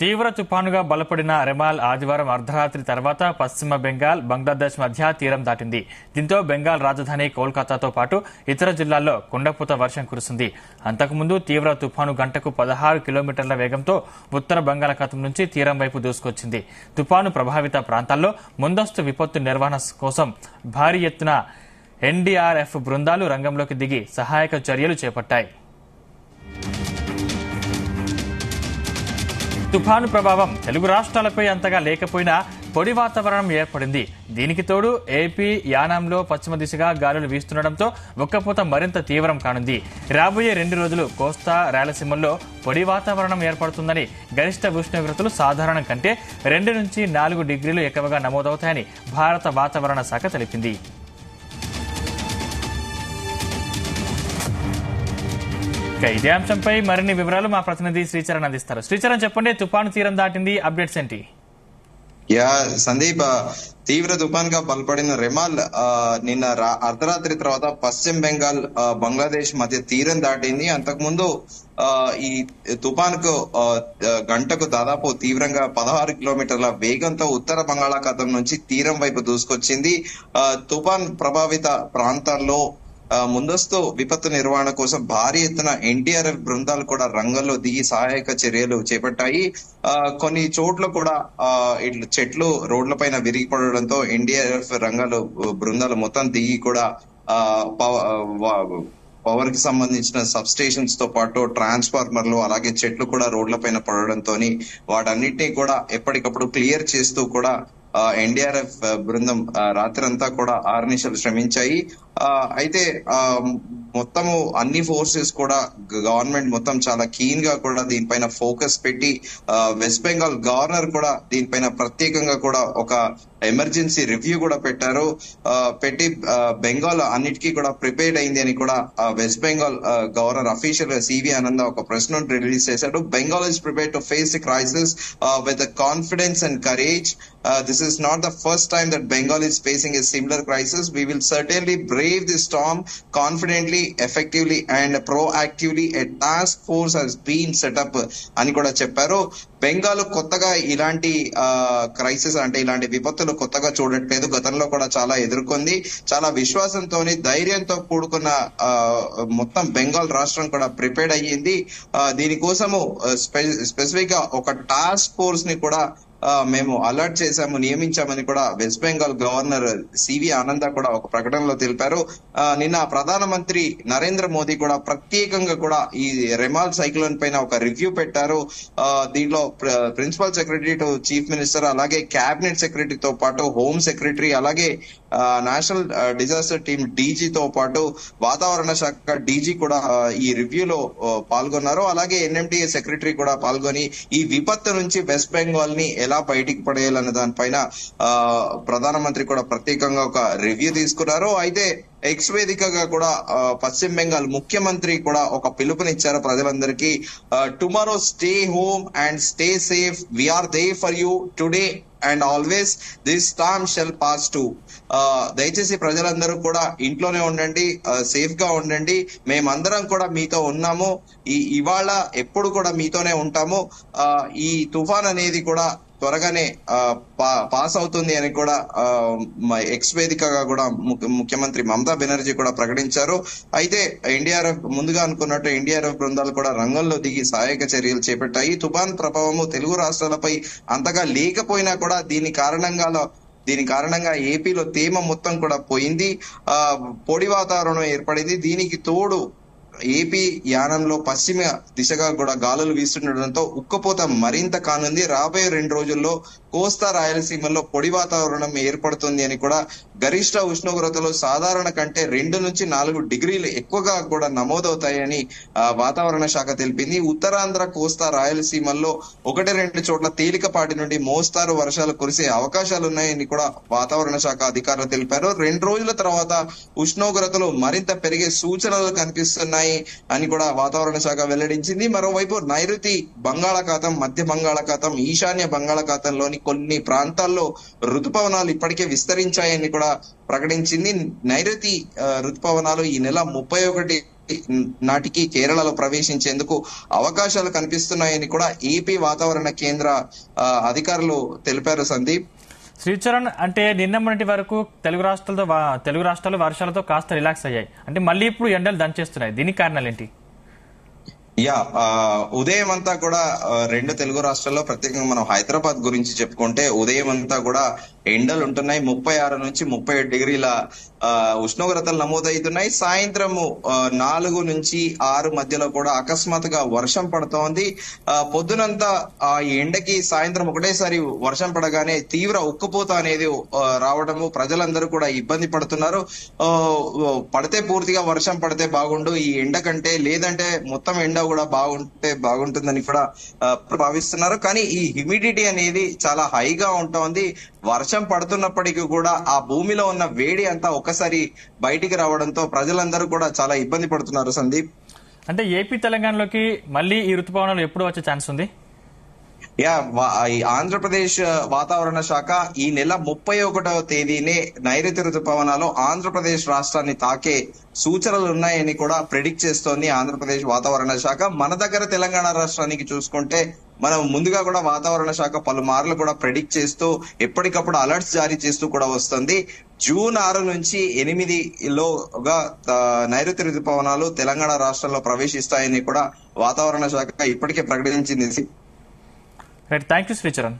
తీవ్ర తుపానుగా బలపడిన రెమాల్ ఆదివారం అర్ధరాత్రి తర్వాత పశ్చిమ బెంగాల్, బంగ్లాదేశ్ మధ్య తీరం దాటింది. దీంతో బెంగాల్ రాజధాని కోల్కతాతో పాటు ఇతర జిల్లాల్లో కుండపోత వర్షం కురిసింది. అంతకుముందు తీవ్ర తుపాను గంటకు 16 కిలోమీటర్ల వేగంతో ఉత్తర బంగాళాఖాతం నుంచి తీరం వైపు దూసుకొచ్చింది. తుపాను ప్రభావిత ప్రాంతాల్లో ముందస్తు విపత్తు నిర్వహణ కోసం భారీ ఎత్తున ఎన్డీఆర్ఎఫ్ బృందాలు రంగంలోకి దిగి సహాయక చర్యలు చేపట్టాయి. తుఫాను ప్రభావం తెలుగు రాష్ట్రాలపై అంతగా లేకపోయినా పొడి వాతావరణం ఏర్పడింది. దీనికి తోడు ఏపీ యానాంలో పశ్చిమ దిశగా గాలులు వీస్తుండటంతో ఉక్కపోత మరింత తీవ్రం కానుంది. రాబోయే 2 రోజులు కోస్తా, రాయలసీమల్లో పొడి వాతావరణం ఏర్పడుతుందని, గరిష్ట ఉష్ణోగ్రతలు సాధారణం కంటే 2 నుంచి 4 డిగ్రీలు ఎక్కువగా నమోదవుతాయని భారత వాతావరణ శాఖ తెలిపింది. ఇదే అంశంపై మరిన్ని వివరాలు మా ప్రతినిధి శ్రీచరణ్ అందిస్తారు. శ్రీచరణ్, చెప్పండి, తుపాను తీరం దాటింది, అప్డేట్స్ ఏంటి? సందీప్, తీవ్ర తుఫాన్ గా బలపడిన రెమాల్ నిన్న అర్ధరాత్రి తర్వాత పశ్చిమ బెంగాల్, బంగ్లాదేశ్ మధ్య తీరం దాటింది. అంతకుముందు ఈ తుఫాన్కు గంటకు దాదాపు తీవ్రంగా 16 కిలోమీటర్ల వేగంతో ఉత్తర బంగాళాఖాతం నుంచి తీరం వైపు దూసుకొచ్చింది. తుఫాన్ ప్రభావిత ప్రాంతాల్లో ముందస్తు విపత్తు నిర్వహణ కోసం భారీ ఎత్తున ఎన్డీఆర్ఎఫ్ బృందాలు కూడా రంగంలో దిగి సహాయక చర్యలు చేపట్టాయి. కొన్ని చోట్ల కూడా ఇట్లా చెట్లు రోడ్లపైన విరిగిపడడంతో ఎన్డీఆర్ఎఫ్ బృందాలు మొత్తం దిగి కూడా పవర్ కి సంబంధించిన సబ్ స్టేషన్స్ తో పాటు ట్రాన్స్ఫార్మర్లు, అలాగే చెట్లు కూడా రోడ్లపైన పడడంతో వాటన్నిటినీ కూడా ఎప్పటికప్పుడు క్లియర్ చేస్తూ కూడా ఎన్డీఆర్ఎఫ్ బృందం రాత్రంతా కూడా ఆర్నిశలు శ్రమించాయి. అయితే మొత్తము అన్ని ఫోర్సెస్ కూడా, గవర్నమెంట్ మొత్తం చాలా కీన్ గా కూడా దీనిపైన ఫోకస్ పెట్టి, వెస్ట్ బెంగాల్ గవర్నర్ కూడా దీనిపైన ప్రత్యేకంగా కూడా ఒక ఎమర్జెన్సీ రివ్యూ కూడా పెట్టి బెంగాల్ అన్నిటికీ కూడా ప్రిపేర్డ్ అయింది అని కూడా West Bengal governor official CV Ananda ఒక ప్రెస్ నోట్ రిలీజ్ చేశాడు. Bengal is prepared to face the crisis with confidence and courage. This is not the first time that Bengal is facing a similar crisis. We will certainly brave this storm confidently, effectively and proactively. A task force has been set up అని కూడా చెప్పారు. బెంగాల్ కొత్తగా ఇలాంటి crisis అంటే ఇలాంటి విపత్తులు కొత్తగా చూడట్లేదు. గతంలో కూడా చాలా ఎదుర్కొంది. చాలా విశ్వాసంతో, ధైర్యంతో కూడుకున్న మొత్తం బెంగాల్ రాష్ట్రం కూడా ప్రిపేర్డ్ అయ్యింది. దీనికోసము స్పెసిఫిక్ గా ఒక టాస్క్ ఫోర్స్ ని కూడా మేము అలర్ట్ చేశాము, నియమించామని కూడా వెస్ట్ బెంగాల్ గవర్నర్ సివి ఆనంద కూడా ఒక ప్రకటనలో తెలిపారు. నిన్న ప్రధానమంత్రి నరేంద్ర మోదీ కూడా ప్రత్యేకంగా కూడా ఈ రెమాల్ సైక్లోన్ పైన ఒక రివ్యూ పెట్టారు. దీంట్లో principal secretary to chief minister, అలాగే క్యాబినెట్ సెక్రటరీతో పాటు హోమ్ సెక్రటరీ, అలాగే నేషనల్ డిజాస్టర్ టీమ్ డీజీతో పాటు వాతావరణ శాఖ డీజీ కూడా ఈ రివ్యూలో పాల్గొన్నారు. అలాగే ఎన్ఎండిఏ సెక్రటరీ కూడా పాల్గొని ఈ విపత్తు నుంచి వెస్ట్ బెంగాల్ ని ఎలా బయటికి పడేయాలన్న దానిపైన ప్రధానమంత్రి కూడా ప్రత్యేకంగా ఒక రివ్యూ తీసుకున్నారు. అయితే ఎక్స్ వేదికగా కూడా పశ్చిమ బెంగాల్ ముఖ్యమంత్రి కూడా ఒక పిలుపునిచ్చారు ప్రజలందరికీ. Tomorrow stay home and stay safe. We are there for you today and always. This storm shall pass too. దయచేసి ప్రజలందరూ కూడా ఇంట్లోనే ఉండండి, సేఫ్ గా ఉండండి. మేమందరం కూడా మీతో ఉన్నాము. ఇవాళ ఎప్పుడు కూడా మీతోనే ఉంటాము. ఈ తుఫాన్ అనేది కూడా త్వరగానే పాస్ అవుతుంది అని కూడా ఎక్స్ వేదికగా కూడా ముఖ్యమంత్రి మమతా బెనర్జీ కూడా ప్రకటించారు. అయితే ముందుగా అనుకున్నట్టు ఎన్డీఆర్ఎఫ్ బృందాలు కూడా రంగంలో దిగి సహాయక చర్యలు చేపట్టాయి. తుఫాన్ ప్రభావము తెలుగు రాష్ట్రాలపై అంతగా లేకపోయినా కూడా దీని కారణంగా ఏపీలో తేమ మొత్తం కూడా పోయింది. పొడి వాతావరణం ఏర్పడింది. దీనికి తోడు ఏపీ యానంలో పశ్చిమ దిశగా కూడా గాలులు వీస్తుండటంతో ఉక్కపోత మరింత కానుంది. రాబోయే 2 రోజుల్లో కోస్తా, రాయలసీమలో పొడి వాతావరణం ఏర్పడుతుంది అని కూడా, గరిష్ట ఉష్ణోగ్రతలు సాధారణ కంటే 2 నుంచి 4 డిగ్రీలు ఎక్కువగా కూడా నమోదవుతాయని వాతావరణ శాఖ తెలిపింది. ఉత్తరాంధ్ర, కోస్తా, రాయలసీమల్లో 1-2 చోట్ల తేలికపాటి నుండి మోస్తారు వర్షాలు కురిసే అవకాశాలున్నాయని కూడా వాతావరణ శాఖ అధికారులు తెలిపారు. 2 రోజుల తర్వాత ఉష్ణోగ్రతలు మరింత పెరిగే సూచనలు కనిపిస్తున్నాయి అని కూడా వాతావరణ శాఖ వెల్లడించింది. మరోవైపు నైరుతి బంగాళాఖాతం, మధ్య బంగాళాఖాతం, ఈశాన్య బంగాళాఖాతంలోని కొన్ని ప్రాంతాల్లో రుతుపవనాలు ఇప్పటికే విస్తరించాయని కూడా ప్రకటించింది. నైరుతి రుతుపవనాలు ఈ నెల 31 నాటికి కేరళలో ప్రవేశించేందుకు అవకాశాలు కనిపిస్తున్నాయని కూడా ఏపీ వాతావరణ కేంద్ర అధికారులు తెలిపారు సందీప్. శ్రీచరణ్, అంటే నిన్న మొన్నటి వరకు తెలుగు రాష్ట్రాలు వర్షాలతో కాస్త రిలాక్స్ అయ్యాయి, అంటే మళ్ళీ ఇప్పుడు ఎండలు దంచేస్తున్నాయి. దీనికి కారణాలు ఏంటి? ఉదయం అంతా కూడా రెండు తెలుగు రాష్ట్రాల్లో, ప్రత్యేకంగా మనం హైదరాబాద్ గురించి చెప్పుకుంటే ఉదయం అంతా కూడా ఎండలు ఉంటున్నాయి. 36 నుంచి 37 డిగ్రీల ఉష్ణోగ్రతలు నమోదవుతున్నాయి. సాయంత్రము 4 నుంచి 6 మధ్యలో కూడా అకస్మాత్తుగా వర్షం పడుతోంది. పొద్దునంతా ఆ ఎండకి సాయంత్రం ఒకటేసారి వర్షం పడగానే తీవ్ర ఉక్కపోత అనేది రావడము, ప్రజలందరూ కూడా ఇబ్బంది పడుతున్నారు. పడితే పూర్తిగా వర్షం పడితే బాగుండు ఈ ఎండ కంటే, లేదంటే మొత్తం ఎండ కూడా బాగుంటే బాగుంటుందని కూడా భావిస్తున్నారు. కానీ ఈ హ్యూమిడిటీ అనేది చాలా హైగా ఉంటోంది. వర్షం పడుతున్నప్పటికీ కూడా ఆ భూమిలో ఉన్న వేడి అంతా ఒక్కసారి బయటికి రావడంతో ప్రజలందరూ కూడా చాలా ఇబ్బంది పడుతున్నారు సందీప్. అంటే ఏపీ తెలంగాణలోకి మళ్ళీ ఈ ఋతుపవనాలు ఎప్పుడు వచ్చే ఛాన్స్ ఉంది? ఆంధ్రప్రదేశ్ వాతావరణ శాఖ ఈ నెల 31వ తేదీనే నైరుతి ఋతుపవనాలు ఆంధ్రప్రదేశ్ రాష్ట్రాన్ని తాకే సూచనలు ఉన్నాయని కూడా ప్రెడిక్ట్ చేస్తోంది ఆంధ్రప్రదేశ్ వాతావరణ శాఖ. మన దగ్గర తెలంగాణ రాష్ట్రానికి చూసుకుంటే మనం ముందుగా కూడా వాతావరణ శాఖ పలుమార్లు కూడా ప్రెడిక్ట్ చేస్తూ ఎప్పటికప్పుడు అలర్ట్స్ జారీ చేస్తూ కూడా వస్తుంది. జూన్ 6 నుంచి 8లోగా నైరుతి ఋతుపవనాలు తెలంగాణ రాష్ట్రంలో ప్రవేశిస్తాయని కూడా వాతావరణ శాఖ ఇప్పటికే ప్రకటించింది. Right, thank you Sricharan.